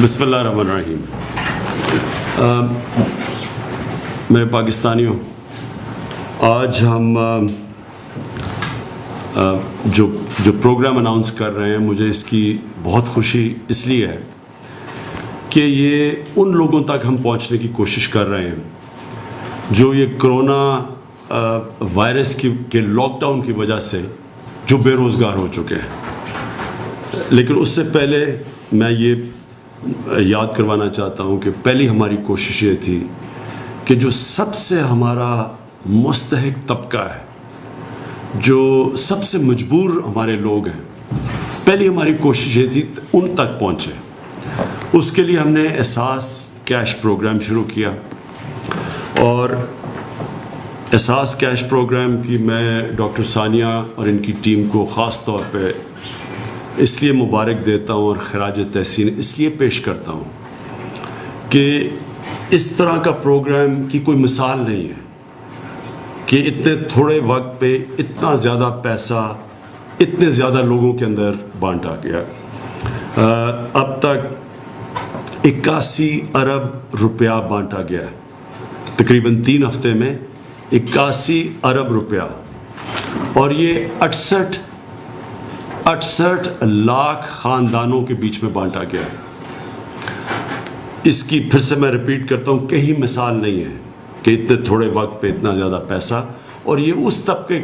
بسم اللہ الرحمن الرحیم. میرے پاکستانیوں، آج ہم جو پروگرام اناؤنس کر رہے ہیں، مجھے اس کی بہت خوشی اس لیے ہے کہ یہ ان لوگوں تک ہم پہنچنے کی کوشش کر رہے ہیں جو یہ کرونا وائرس کے لاک ڈاؤن کی وجہ سے جو بے روزگار ہو چکے ہیں. لیکن اس سے پہلے میں یہ یاد کروانا چاہتا ہوں کہ پہلی ہماری کوشش یہ تھی کہ جو سب سے ہمارا مستحق طبقہ ہے، جو سب سے مجبور ہمارے لوگ ہیں، پہلی ہماری کوشش یہ تھی ان تک پہنچے. اس کے لیے ہم نے احساس کیش پروگرام شروع کیا، اور احساس کیش پروگرام کی میں ڈاکٹر ثانیہ اور ان کی ٹیم کو خاص طور پہ اس لیے مبارک دیتا ہوں اور خراج تحسین اس لیے پیش کرتا ہوں کہ اس طرح کا پروگرام کی کوئی مثال نہیں ہے کہ اتنے تھوڑے وقت پہ اتنا زیادہ پیسہ اتنے زیادہ لوگوں کے اندر بانٹا گیا. اب تک 81 ارب روپیہ بانٹا گیا ہے، تقریباً 3 ہفتے میں 81 ارب روپیہ، اور یہ 68 لاکھ خاندانوں کے بیچ میں بانٹا گیا. اس کی پھر سے میں ریپیٹ کرتا ہوں، کہیں مثال نہیں ہے کہ اتنے تھوڑے وقت پہ اتنا زیادہ پیسہ، اور یہ اس طبقے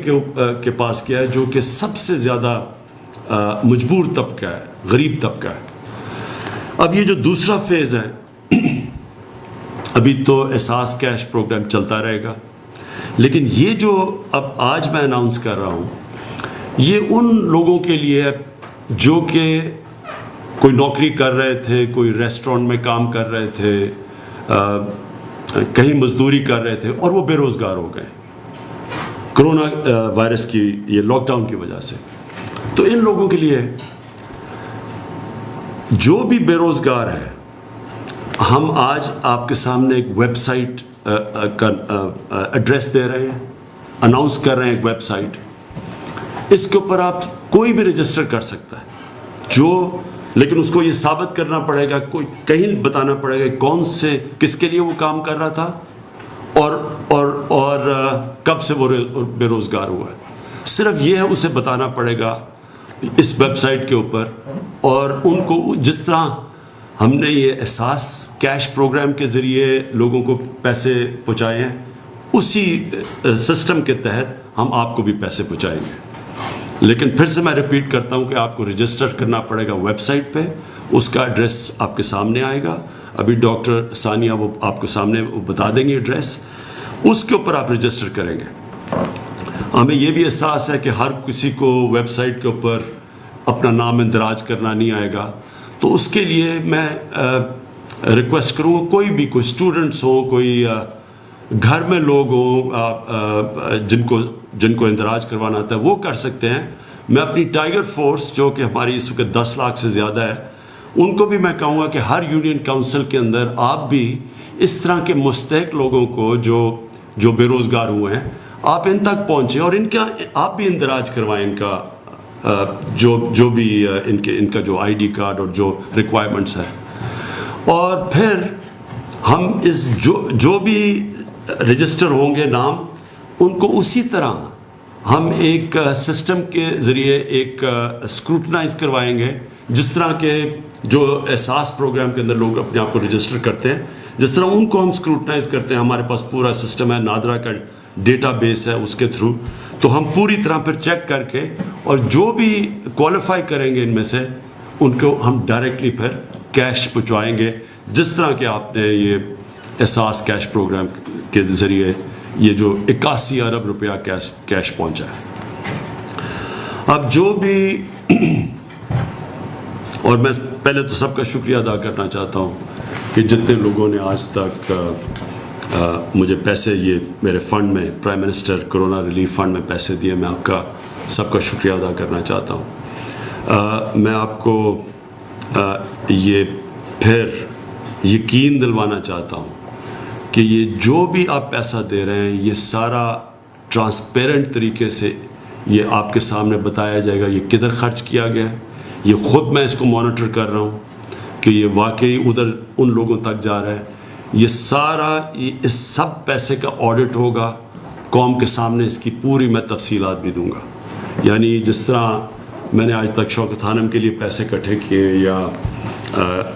کے پاس کیا ہے جو کہ سب سے زیادہ مجبور طبقہ ہے، غریب طبقہ ہے. اب یہ جو دوسرا فیز ہے، ابھی تو احساس کیش پروگرام چلتا رہے گا، لیکن یہ جو اب آج میں اناؤنس کر رہا ہوں، یہ ان لوگوں کے لیے ہے جو کہ کوئی نوکری کر رہے تھے، کوئی ریسٹورنٹ میں کام کر رہے تھے، کہیں مزدوری کر رہے تھے، اور وہ بے روزگار ہو گئے کرونا وائرس کی یہ لاک ڈاؤن کی وجہ سے. تو ان لوگوں کے لیے جو بھی بے روزگار ہے، ہم آج آپ کے سامنے ایک ویب سائٹ کا ایڈریس دے رہے ہیں، اناؤنس کر رہے ہیں ایک ویب سائٹ. اس کے اوپر آپ کوئی بھی رجسٹر کر سکتا ہے، لیکن اس کو یہ ثابت کرنا پڑے گا، کوئی کہیں بتانا پڑے گا کون سے کس کے لیے وہ کام کر رہا تھا اور کب سے وہ بے روزگار ہوا ہے. صرف یہ ہے، اسے بتانا پڑے گا اس ویب سائٹ کے اوپر. اور ان کو جس طرح ہم نے یہ احساس کیش پروگرام کے ذریعے لوگوں کو پیسے پہنچائے ہیں، اسی سسٹم کے تحت ہم آپ کو بھی پیسے پہنچائیں گے. لیکن پھر سے میں ریپیٹ کرتا ہوں کہ آپ کو رجسٹر کرنا پڑے گا ویب سائٹ پہ. اس کا ایڈریس آپ کے سامنے آئے گا، ابھی ڈاکٹر ثانیہ وہ آپ کو سامنے وہ بتا دیں گے ایڈریس. اس کے اوپر آپ رجسٹر کریں گے. ہمیں یہ بھی احساس ہے کہ ہر کسی کو ویب سائٹ کے اوپر اپنا نام اندراج کرنا نہیں آئے گا، تو اس کے لیے میں ریکویسٹ کروں گا، کوئی اسٹوڈنٹس ہوں، کوئی گھر میں لوگ ہوں جن کو اندراج کروانا آتا ہے، وہ کر سکتے ہیں. میں اپنی ٹائیگر فورس جو کہ ہماری اس وقت 10 لاکھ سے زیادہ ہے، ان کو بھی میں کہوں گا کہ ہر یونین کونسل کے اندر آپ بھی اس طرح کے مستحق لوگوں کو جو بے روزگار ہوئے ہیں، آپ ان تک پہنچیں اور آپ بھی اندراج کروائیں ان کا جو بھی ان کا جو آئی ڈی کارڈ اور جو ریکوائرمنٹس ہے. اور پھر ہم جو بھی رجسٹر ہوں گے نام، ان کو اسی طرح ہم ایک سسٹم کے ذریعے ایک اسکروٹنائز کروائیں گے، جس طرح کے جو احساس پروگرام کے اندر لوگ اپنے آپ کو رجسٹر کرتے ہیں، جس طرح ان کو ہم اسکروٹنائز کرتے ہیں. ہمارے پاس پورا سسٹم ہے، نادرا کا ڈیٹا بیس ہے، اس کے تھرو تو ہم پوری طرح پھر چیک کر کے، اور جو بھی کوالیفائی کریں گے ان میں سے، ان کو ہم ڈائریکٹلی پھر کیش پہنچوائیں گے، جس طرح کہ آپ نے یہ احساس کیش پروگرام کے ذریعے یہ جو 81 ارب روپیہ کیش پہنچا ہے. اب جو بھی اور میں پہلے تو سب کا شکریہ ادا کرنا چاہتا ہوں کہ جتنے لوگوں نے آج تک مجھے پیسے یہ میرے فنڈ میں، prime minister corona relief fund میں پیسے دیے، میں آپ کا سب کا شکریہ ادا کرنا چاہتا ہوں. میں آپ کو یہ پھر یقین دلوانا چاہتا ہوں کہ یہ جو بھی آپ پیسہ دے رہے ہیں، یہ سارا ٹرانسپیرنٹ طریقے سے یہ آپ کے سامنے بتایا جائے گا، یہ کدھر خرچ کیا گیا ہے. یہ خود میں اس کو مانیٹر کر رہا ہوں. کہ یہ واقعی ادھر ان لوگوں تک جا رہا ہے. یہ سارا اس سب پیسے کا آڈٹ ہوگا قوم کے سامنے. اس کی پوری میں تفصیلات بھی دوں گا. یعنی جس طرح میں نے آج تک شوکت خانم کے لیے پیسے اکٹھے کیے یا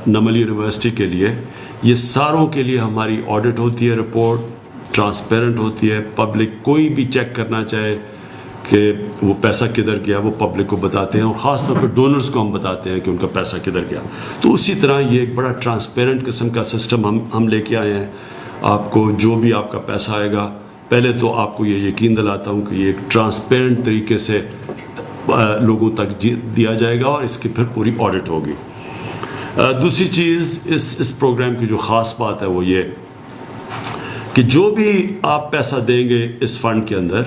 نمل یونیورسٹی کے لیے، یہ ساروں کے لیے ہماری آڈٹ ہوتی ہے، رپورٹ ٹرانسپیرنٹ ہوتی ہے. پبلک کوئی بھی چیک کرنا چاہے کہ وہ پیسہ کدھر گیا وہ پبلک کو بتاتے ہیں، اور خاص طور پہ ڈونرز کو ہم بتاتے ہیں کہ ان کا پیسہ کدھر گیا. تو اسی طرح یہ ایک بڑا ٹرانسپیرنٹ قسم کا سسٹم ہم لے کے آئے ہیں. آپ کو جو بھی آپ کا پیسہ آئے گا، پہلے تو آپ کو یہ یقین دلاتا ہوں کہ یہ ایک ٹرانسپیرنٹ طریقے سے لوگوں تک دیا جائے گا، اور اس کی پھر پوری آڈٹ ہوگی. دوسری چیز اس پروگرام کی جو خاص بات ہے وہ یہ کہ جو بھی آپ پیسہ دیں گے اس فنڈ کے اندر،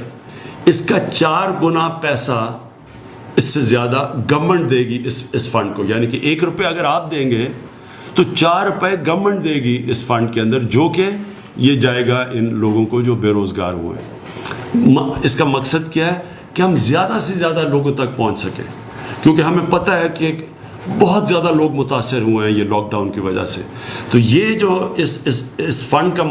اس کا 4 گنا پیسہ اس سے زیادہ گورنمنٹ دے گی اس فنڈ کو. یعنی کہ 1 روپے اگر آپ دیں گے تو 4 روپے گورنمنٹ دے گی اس فنڈ کے اندر، جو کہ یہ جائے گا ان لوگوں کو جو بے روزگار ہوئے ہیں. اس کا مقصد کیا ہے کہ ہم زیادہ سے زیادہ لوگوں تک پہنچ سکیں، کیونکہ ہمیں پتہ ہے کہ بہت زیادہ لوگ متاثر ہوئے ہیں یہ لاک ڈاؤن کی وجہ سے. تو یہ جو اس فنڈ کا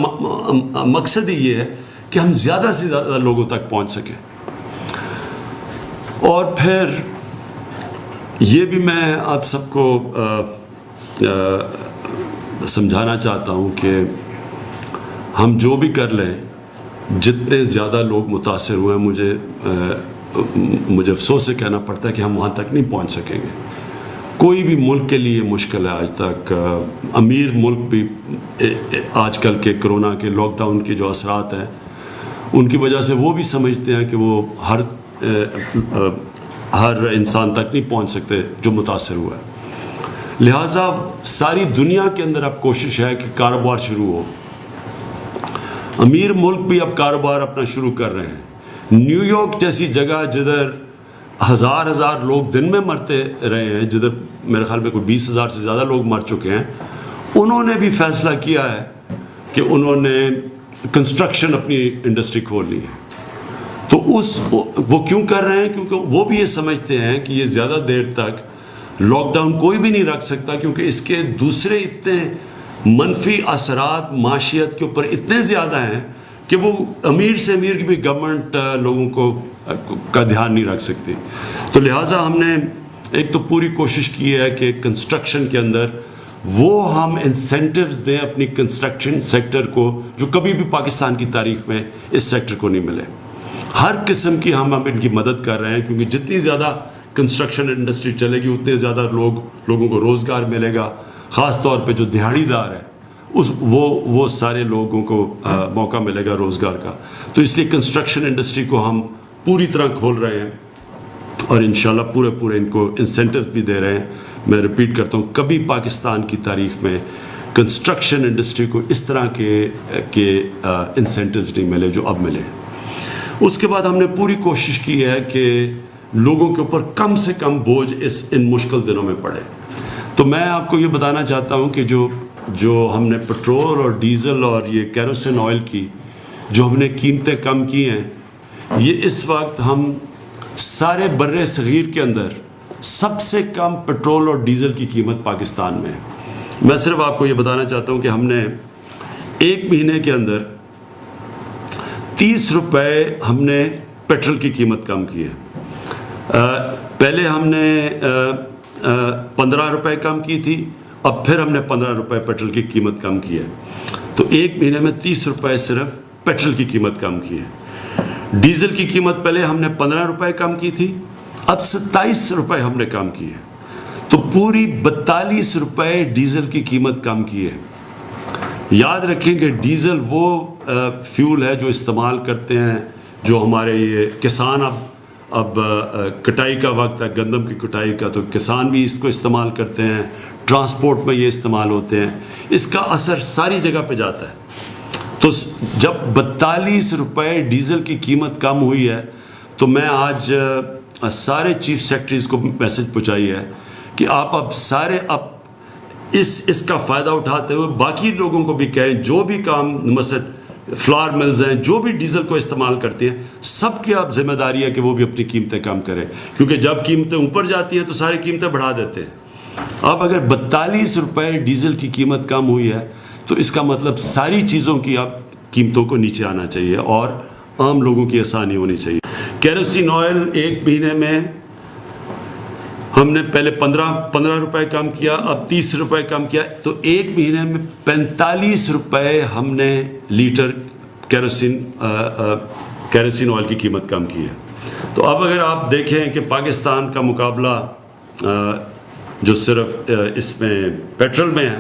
مقصد ہی یہ ہے کہ ہم زیادہ سے زیادہ لوگوں تک پہنچ سکیں. اور پھر یہ بھی میں آپ سب کو سمجھانا چاہتا ہوں کہ ہم جو بھی کر لیں، جتنے زیادہ لوگ متاثر ہوئے ہیں، مجھے افسوس سے کہنا پڑتا ہے کہ ہم وہاں تک نہیں پہنچ سکیں گے. کوئی بھی ملک کے لیے مشکل ہے آج تک. امیر ملک بھی آج کل کے کرونا کے لاک ڈاؤن کے جو اثرات ہیں ان کی وجہ سے وہ بھی سمجھتے ہیں کہ وہ ہر انسان تک نہیں پہنچ سکتے جو متاثر ہوا ہے. لہٰذا ساری دنیا کے اندر اب کوشش ہے کہ کاروبار شروع ہو. امیر ملک بھی اب کاروبار اپنا شروع کر رہے ہیں. نیو یارک جیسی جگہ جدھر ہزار لوگ دن میں مرتے رہے ہیں، جدھر میرے خیال میں کوئی 20,000 سے زیادہ لوگ مر چکے ہیں، انہوں نے بھی فیصلہ کیا ہے کہ انہوں نے کنسٹرکشن اپنی انڈسٹری کھول لی ہے. تو وہ کیوں کر رہے ہیں؟ کیونکہ وہ بھی یہ سمجھتے ہیں کہ یہ زیادہ دیر تک لاک ڈاؤن کوئی بھی نہیں رکھ سکتا، کیونکہ اس کے دوسرے اتنے منفی اثرات معاشیت کے اوپر اتنے زیادہ ہیں کہ وہ امیر سے امیر کی بھی گورنمنٹ لوگوں کا دھیان نہیں رکھ سکتی. تو لہٰذا ہم نے ایک تو پوری کوشش کی ہے کہ کنسٹرکشن کے اندر وہ ہم انسینٹیوز دیں اپنی کنسٹرکشن سیکٹر کو، جو کبھی بھی پاکستان کی تاریخ میں اس سیکٹر کو نہیں ملے. ہر قسم کی ہم ان کی مدد کر رہے ہیں، کیونکہ جتنی زیادہ کنسٹرکشن انڈسٹری چلے گی اتنے زیادہ لوگوں کو روزگار ملے گا. خاص طور پہ جو دیہڑی دار ہے وہ سارے لوگوں کو موقع ملے گا روزگار کا. تو اس لیے کنسٹرکشن انڈسٹری کو ہم پوری طرح کھول رہے ہیں، اور انشاءاللہ پورے ان کو انسینٹیوز بھی دے رہے ہیں. میں ریپیٹ کرتا ہوں، کبھی پاکستان کی تاریخ میں کنسٹرکشن انڈسٹری کو اس طرح کے انسینٹیوز نہیں ملے جو اب ملے. اس کے بعد ہم نے پوری کوشش کی ہے کہ لوگوں کے اوپر کم سے کم بوجھ ان مشکل دنوں میں پڑے. تو میں آپ کو یہ بتانا چاہتا ہوں کہ جو ہم نے پٹرول اور ڈیزل اور یہ کیروسین آئل کی جو ہم نے قیمتیں کم کی ہیں، یہ اس وقت ہم سارے بر صغیر کے اندر سب سے کم پٹرول اور ڈیزل کی قیمت پاکستان میں ہے. میں صرف آپ کو یہ بتانا چاہتا ہوں کہ ہم نے 1 مہینے کے اندر 30 روپے ہم نے پیٹرول کی قیمت کم کی ہے. پہلے ہم نے 15 روپے کم کی تھی، اب پھر ہم نے 15 روپے پیٹرول کی قیمت کم کی ہے. تو 1 مہینے میں 30 روپے صرف پیٹرول کی قیمت کم کی ہے. ڈیزل کی قیمت پہلے ہم نے 15 روپے کم کی تھی، اب 27 روپے ہم نے کم کی ہے. تو پوری 42 روپے ڈیزل کی قیمت کم کی ہے. یاد رکھیں کہ ڈیزل وہ فیول ہے جو استعمال کرتے ہیں جو ہمارے یہ کسان اب کٹائی کا وقت ہے، گندم کی کٹائی کا، تو کسان بھی اس کو استعمال کرتے ہیں، ٹرانسپورٹ میں یہ استعمال ہوتے ہیں. اس کا اثر ساری جگہ پہ جاتا ہے. تو جب 42 روپے ڈیزل کی قیمت کم ہوئی ہے تو میں آج سارے چیف سیکرٹریز کو میسج پہنچائی ہے کہ آپ اب اس کا فائدہ اٹھاتے ہوئے باقی لوگوں کو بھی کہیں، جو بھی کام مثلا فلاور ملز ہیں جو بھی ڈیزل کو استعمال کرتے ہیں، سب کی اب ذمہ داری ہے کہ وہ بھی اپنی قیمتیں کم کریں، کیونکہ جب قیمتیں اوپر جاتی ہیں تو ساری قیمتیں بڑھا دیتے ہیں. اب اگر 42 روپے ڈیزل کی قیمت کم ہوئی ہے تو اس کا مطلب ساری چیزوں کی اب قیمتوں کو نیچے آنا چاہیے اور عام لوگوں کی آسانی ہونی چاہیے. کیروسین آئل ایک مہینے میں ہم نے پہلے 15 روپے کم کیا, اب 30 روپے کم کیا, تو ایک مہینے میں 45 روپے ہم نے لیٹر کیروسین آئل کی قیمت کم کی ہے. تو اب اگر آپ دیکھیں کہ پاکستان کا مقابلہ جو صرف اس میں پیٹرول میں ہے,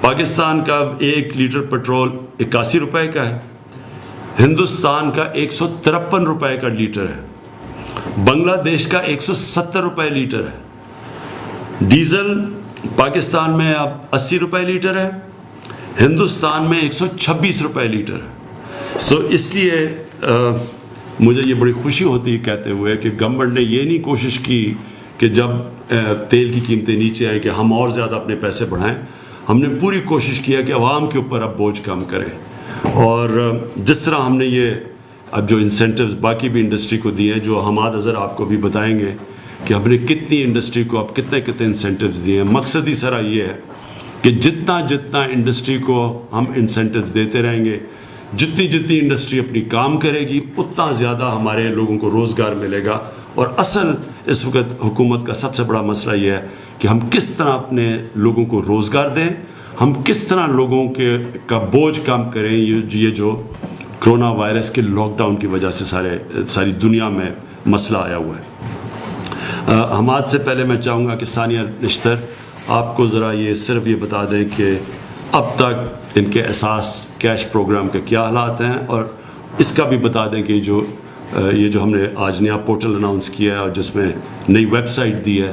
پاکستان کا 1 لیٹر پیٹرول 81 روپے کا ہے, ہندوستان کا 153 روپے کا لیٹر ہے, بنگلہ دیش کا 170 روپے لیٹر ہے. ڈیزل پاکستان میں اب 80 روپے لیٹر ہے, ہندوستان میں 126 روپے لیٹر ہے. سو اس لیے مجھے یہ بڑی خوشی ہوتی ہے کہتے ہوئے کہ گورنمنٹ نے یہ نہیں کوشش کی کہ جب تیل کی قیمتیں نیچے آئیں کہ ہم اور زیادہ اپنے پیسے بڑھائیں. ہم نے پوری کوشش کیا کہ عوام کے اوپر اب بوجھ کم کریں, اور جس طرح ہم نے یہ اب جو انسینٹیوز باقی بھی انڈسٹری کو دیے ہیں, جو حماد اظہر آپ کو بھی بتائیں گے کہ ہم نے کتنی انڈسٹری کو اب کتنے انسینٹیوز دیے ہیں. مقصد ہی سارا یہ ہے کہ جتنا انڈسٹری کو ہم انسینٹیوز دیتے رہیں گے, جتنی انڈسٹری اپنی کام کرے گی, اتنا زیادہ ہمارے لوگوں کو روزگار ملے گا. اور اصل اس وقت حکومت کا سب سے بڑا مسئلہ یہ ہے کہ ہم کس طرح اپنے لوگوں کو روزگار دیں, ہم کس طرح لوگوں کا بوجھ کم کریں. یہ جو کرونا وائرس کے لاک ڈاؤن کی وجہ سے ساری دنیا میں مسئلہ آیا ہوا ہے. حماد سے پہلے میں چاہوں گا کہ ثانیہ نشتر آپ کو ذرا صرف یہ بتا دیں کہ اب تک ان کے اساس کیش پروگرام کے کیا حالات ہیں, اور اس کا بھی بتا دیں کہ یہ جو ہم نے آج نیا پورٹل اناؤنس کیا ہے اور جس میں نئی ویب سائٹ دی ہے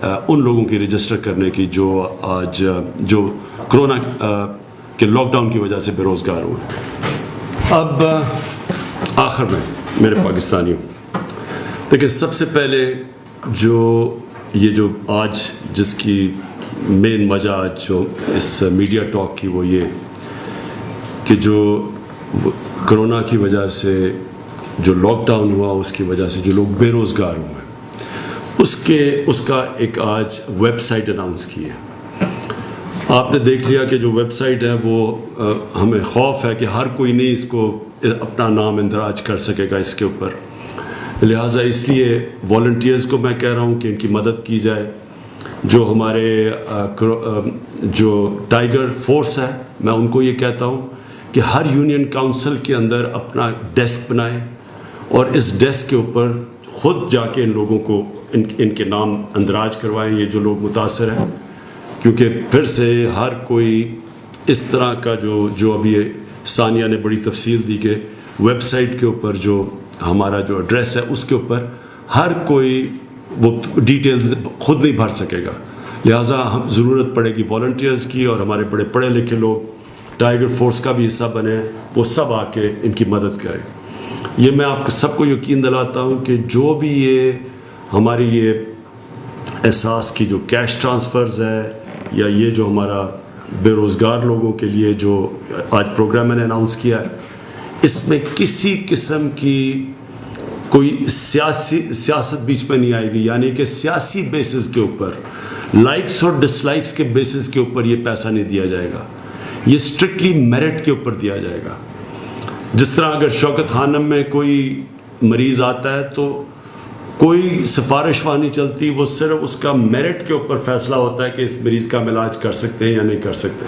ان لوگوں کی رجسٹر کرنے کی جو کرونا کے لاک ڈاؤن کی وجہ سے بے روزگار ہوئے. اب آخر میں میرے پاکستانیوں دیکھیں, سب سے پہلے جو آج جس کی مین وجہ جو اس میڈیا ٹاک کی وہ یہ کہ جو کرونا کی وجہ سے جو لاک ڈاؤن ہوا, اس کی وجہ سے جو لوگ بے روزگار ہوئے, اس کا ایک آج ویب سائٹ اناؤنس کی ہے. آپ نے دیکھ لیا کہ جو ویب سائٹ ہے وہ ہمیں خوف ہے کہ ہر کوئی نہیں اس کو اپنا نام اندراج کر سکے گا اس کے اوپر, لہٰذا اس لیے والنٹیئرز کو میں کہہ رہا ہوں کہ ان کی مدد کی جائے. جو ہمارے جو ٹائیگر فورس ہے, میں ان کو یہ کہتا ہوں کہ ہر یونین کاؤنسل کے اندر اپنا ڈیسک بنائیں اور اس ڈیسک کے اوپر خود جا کے ان لوگوں کو ان کے نام اندراج کروائیں, یہ جو لوگ متاثر ہیں, کیونکہ پھر سے ہر کوئی اس طرح کا جو ابھی ثانیہ نے بڑی تفصیل دی کہ ویب سائٹ کے اوپر جو ہمارا جو ایڈریس ہے اس کے اوپر ہر کوئی وہ ڈیٹیلز خود نہیں بھر سکے گا, لہٰذا ہم ضرورت پڑے گی والنٹیئرز کی, اور ہمارے بڑے پڑھے لکھے لوگ ٹائیگر فورس کا بھی حصہ بنے, وہ سب آ کے ان کی مدد کریں. یہ میں آپ سب کو یقین دلاتا ہوں کہ جو بھی یہ ہماری یہ احساس کی جو کیش ٹرانسفرز ہے یا یہ جو ہمارا بے روزگار لوگوں کے لیے جو آج پروگرام میں نے اناؤنس کیا ہے, اس میں کسی قسم کی کوئی سیاست بیچ میں نہیں آئے گی. یعنی کہ سیاسی بیسس کے اوپر, لائکس اور ڈس لائکس کے بیسس کے اوپر یہ پیسہ نہیں دیا جائے گا, یہ اسٹرکٹلی میرٹ کے اوپر دیا جائے گا. جس طرح اگر شوکت خانم میں کوئی مریض آتا ہے تو کوئی سفارش وہاں نہیں چلتی, وہ صرف اس کا میرٹ کے اوپر فیصلہ ہوتا ہے کہ اس مریض کا ہم علاج کر سکتے ہیں یا نہیں کر سکتے.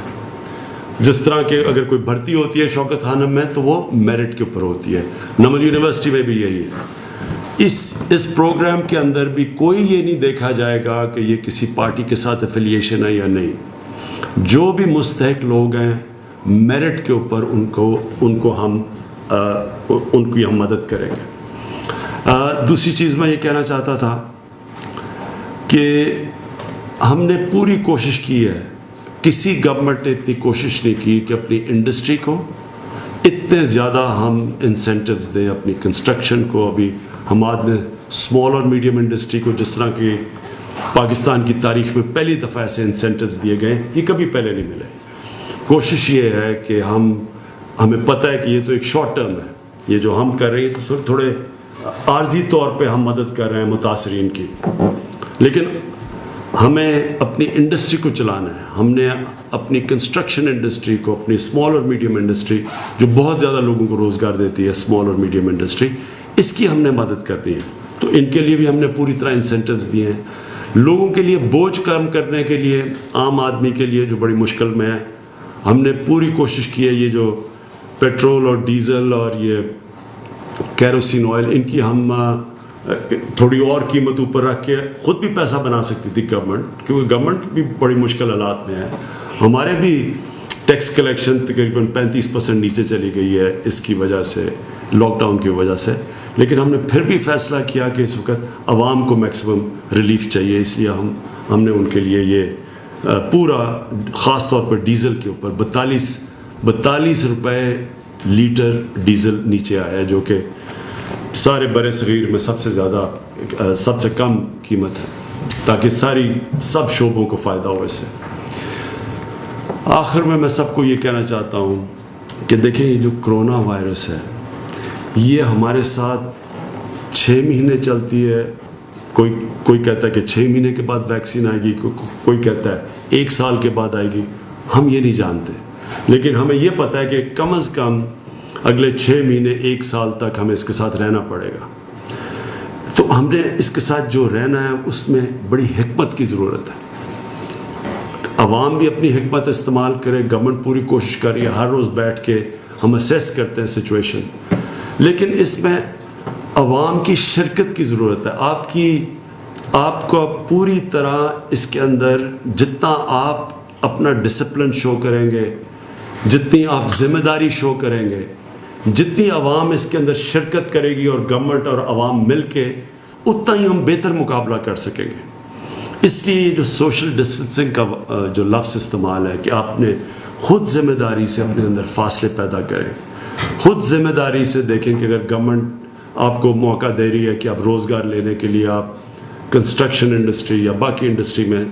جس طرح کہ اگر کوئی بھرتی ہوتی ہے شوکت خانم میں تو وہ میرٹ کے اوپر ہوتی ہے. نمل یونیورسٹی میں بھی یہی ہے. اس پروگرام کے اندر بھی کوئی یہ نہیں دیکھا جائے گا کہ یہ کسی پارٹی کے ساتھ افیلیشن ہے یا نہیں. جو بھی مستحق لوگ ہیں میرٹ کے اوپر ان کی ہم مدد کریں گے. دوسری چیز میں یہ کہنا چاہتا تھا کہ ہم نے پوری کوشش کی ہے, کسی گورنمنٹ نے اتنی کوشش نہیں کی کہ اپنی انڈسٹری کو اتنے زیادہ ہم انسینٹیوز دیں. اپنی کنسٹرکشن کو, ابھی حماد نے اسمال اور میڈیم انڈسٹری کو جس طرح کی پاکستان کی تاریخ میں پہلی دفعہ ایسے انسینٹیوز دیے گئے, یہ کبھی پہلے نہیں ملے. کوشش یہ ہے کہ ہمیں پتہ ہے کہ یہ تو ایک شارٹ ٹرم ہے, یہ جو ہم کر رہے ہیں تو تھوڑے عارضی طور پہ ہم مدد کر رہے ہیں متاثرین کی, لیکن ہمیں اپنی انڈسٹری کو چلانا ہے. ہم نے اپنی کنسٹرکشن انڈسٹری کو, اپنی اسمال اور میڈیم انڈسٹری جو بہت زیادہ لوگوں کو روزگار دیتی ہے, اسمال اور میڈیم انڈسٹری, اس کی ہم نے مدد کرنی ہے. تو ان کے لیے بھی ہم نے پوری طرح انسینٹیوز دیے ہیں. لوگوں کے لیے بوجھ کم کرنے کے لیے, عام آدمی کے لیے جو بڑی مشکل میں ہے, ہم نے پوری کوشش کی ہے. یہ جو پیٹرول اور ڈیزل اور یہ کیروسین آئل, ان کی ہم تھوڑی اور قیمت اوپر رکھ کے خود بھی پیسہ بنا سکتی تھی گورنمنٹ, کیونکہ گورنمنٹ بھی بڑی مشکل حالات میں ہے. ہمارے بھی ٹیکس کلیکشن تقریباً 35% نیچے چلی گئی ہے اس کی وجہ سے, لاک ڈاؤن کی وجہ سے. لیکن ہم نے پھر بھی فیصلہ کیا کہ اس وقت عوام کو میکسیمم ریلیف چاہیے, اس لیے ہم نے ان کے لیے یہ پورا, خاص طور پر ڈیزل کے اوپر 42 روپے لیٹر ڈیزل نیچے آیا ہے, جو کہ سارے برِ صغیر میں سب سے زیادہ, سب سے کم قیمت ہے, تاکہ سب شعبوں کو فائدہ ہو اس سے. آخر میں سب کو یہ کہنا چاہتا ہوں کہ دیکھیں, یہ جو کرونا وائرس ہے یہ ہمارے ساتھ 6 مہینے چلتی ہے. کوئی کہتا ہے کہ 6 مہینے کے بعد ویکسین آئے گی, کوئی کہتا ہے 1 سال کے بعد آئے گی. ہم یہ نہیں جانتے, لیکن ہمیں یہ پتہ ہے کہ کم از کم اگلے 6 مہینے 1 سال تک ہمیں اس کے ساتھ رہنا پڑے گا. تو ہم نے اس کے ساتھ جو رہنا ہے اس میں بڑی حکمت کی ضرورت ہے. عوام بھی اپنی حکمت استعمال کرے, گورنمنٹ پوری کوشش کر رہی ہے, ہر روز بیٹھ کے ہم اسیس کرتے ہیں سچویشن, لیکن اس میں عوام کی شرکت کی ضرورت ہے. آپ کو پوری طرح اس کے اندر جتنا آپ اپنا ڈسپلن شو کریں گے, جتنی آپ ذمہ داری شو کریں گے, جتنی عوام اس کے اندر شرکت کرے گی اور گورنمنٹ اور عوام مل کے, اتنا ہی ہم بہتر مقابلہ کر سکیں گے. اس لیے جو سوشل ڈسٹینسنگ کا جو لفظ استعمال ہے کہ آپ نے خود ذمہ داری سے اپنے اندر فاصلے پیدا کریں, خود ذمہ داری سے دیکھیں کہ اگر گورنمنٹ آپ کو موقع دے رہی ہے کہ آپ روزگار لینے کے لیے آپ کنسٹرکشن انڈسٹری یا باقی انڈسٹری میں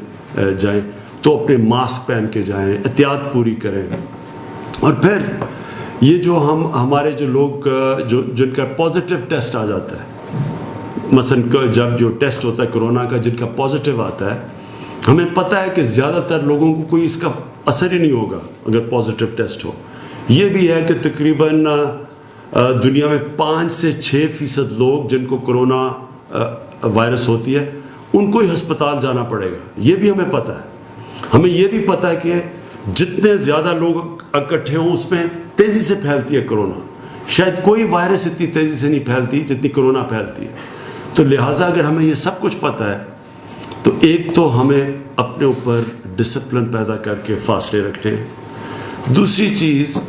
جائیں, تو اپنے ماسک پہن کے جائیں, احتیاط پوری کریں. اور پھر یہ جو ہمارے جو لوگ جن کا پازیٹیو ٹیسٹ آ جاتا ہے, مثلا جب جو ٹیسٹ ہوتا ہے کرونا کا, جن کا پازیٹیو آتا ہے, ہمیں پتہ ہے کہ زیادہ تر لوگوں کو کوئی اس کا اثر ہی نہیں ہوگا اگر پازیٹیو ٹیسٹ ہو. یہ بھی ہے کہ تقریباً دنیا میں 5 سے 6% لوگ جن کو کرونا وائرس ہوتی ہے ان کو ہی ہسپتال جانا پڑے گا. یہ بھی ہمیں پتہ ہے. ہمیں یہ بھی پتہ ہے کہ جتنے زیادہ لوگ اکٹھے ہوں اس میں تیزی سے پھیلتی ہے کرونا. شاید کوئی وائرس اتنی تیزی سے نہیں پھیلتی جتنی کرونا پھیلتی ہے. تو لہٰذا اگر ہمیں یہ سب کچھ پتہ ہے تو ایک تو ہمیں اپنے اوپر ڈسپلن پیدا کر کے فاصلے رکھنے ہیں. دوسری چیز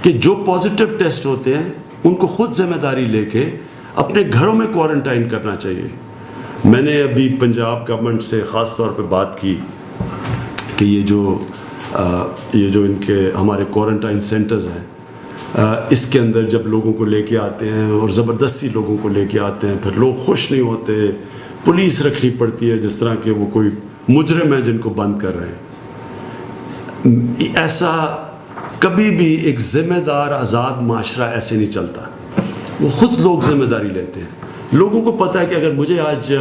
کہ جو پازیٹیو ٹیسٹ ہوتے ہیں ان کو خود ذمہ داری لے کے اپنے گھروں میں کوارنٹائن کرنا چاہیے. میں نے ابھی پنجاب گورنمنٹ سے خاص طور پہ بات کی کہ یہ جو ان کے ہمارے کوارنٹائن سینٹرز ہیں, اس کے اندر جب لوگوں کو لے کے آتے ہیں اور زبردستی لوگوں کو لے کے آتے ہیں, پھر لوگ خوش نہیں ہوتے, پولیس رکھنی پڑتی ہے جس طرح کہ وہ کوئی مجرم ہے جن کو بند کر رہے ہیں. ایسا کبھی بھی ایک ذمہ دار آزاد معاشرہ ایسے نہیں چلتا. وہ خود لوگ ذمہ داری لیتے ہیں. لوگوں کو پتہ ہے کہ اگر مجھے آج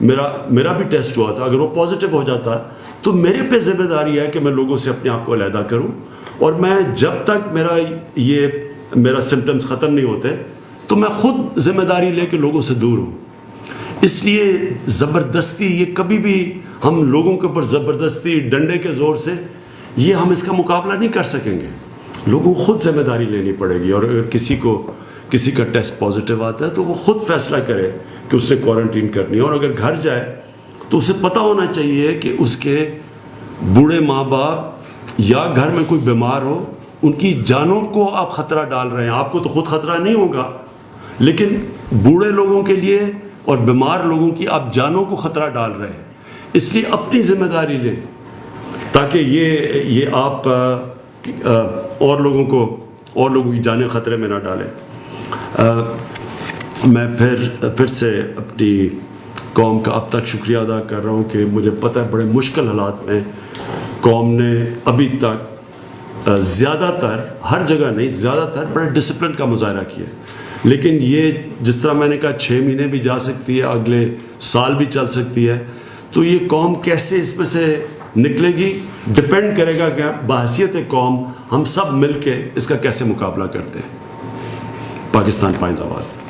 میرا بھی ٹیسٹ ہوا تھا, اگر وہ پازیٹیو ہو جاتا تو میرے پہ ذمہ داری ہے کہ میں لوگوں سے اپنے آپ کو علیحدہ کروں, اور میں جب تک میرا سمٹمز ختم نہیں ہوتے تو میں خود ذمہ داری لے کے لوگوں سے دور ہوں. اس لیے زبردستی یہ کبھی بھی ہم لوگوں کے اوپر زبردستی ڈنڈے کے زور سے یہ ہم اس کا مقابلہ نہیں کر سکیں گے. لوگوں کو خود ذمہ داری لینی پڑے گی. اور اگر کسی کا ٹیسٹ پازیٹیو آتا ہے تو وہ خود فیصلہ کرے کہ اس نے کوارنٹین کرنی ہے. اور اگر گھر جائے تو اسے پتہ ہونا چاہیے کہ اس کے بوڑھے ماں باپ یا گھر میں کوئی بیمار ہو, ان کی جانوں کو آپ خطرہ ڈال رہے ہیں. آپ کو تو خود خطرہ نہیں ہوگا, لیکن بوڑھے لوگوں کے لیے اور بیمار لوگوں کی آپ جانوں کو خطرہ ڈال رہے ہیں. اس لیے اپنی ذمہ داری لیں تاکہ یہ آپ اور لوگوں کی جانیں خطرے میں نہ ڈالیں. میں پھر سے اپنی قوم کا اب تک شکریہ ادا کر رہا ہوں کہ مجھے پتہ ہے بڑے مشکل حالات میں قوم نے ابھی تک زیادہ تر, ہر جگہ نہیں, زیادہ تر بڑے ڈسپلن کا مظاہرہ کیا. لیکن یہ جس طرح میں نے کہا 6 مہینے بھی جا سکتی ہے, اگلے سال بھی چل سکتی ہے, تو یہ قوم کیسے اس میں سے نکلے گی ڈپینڈ کرے گا کہ بحیثیت قوم ہم سب مل کے اس کا کیسے مقابلہ کرتے ہیں. پاکستان پائندہ باد.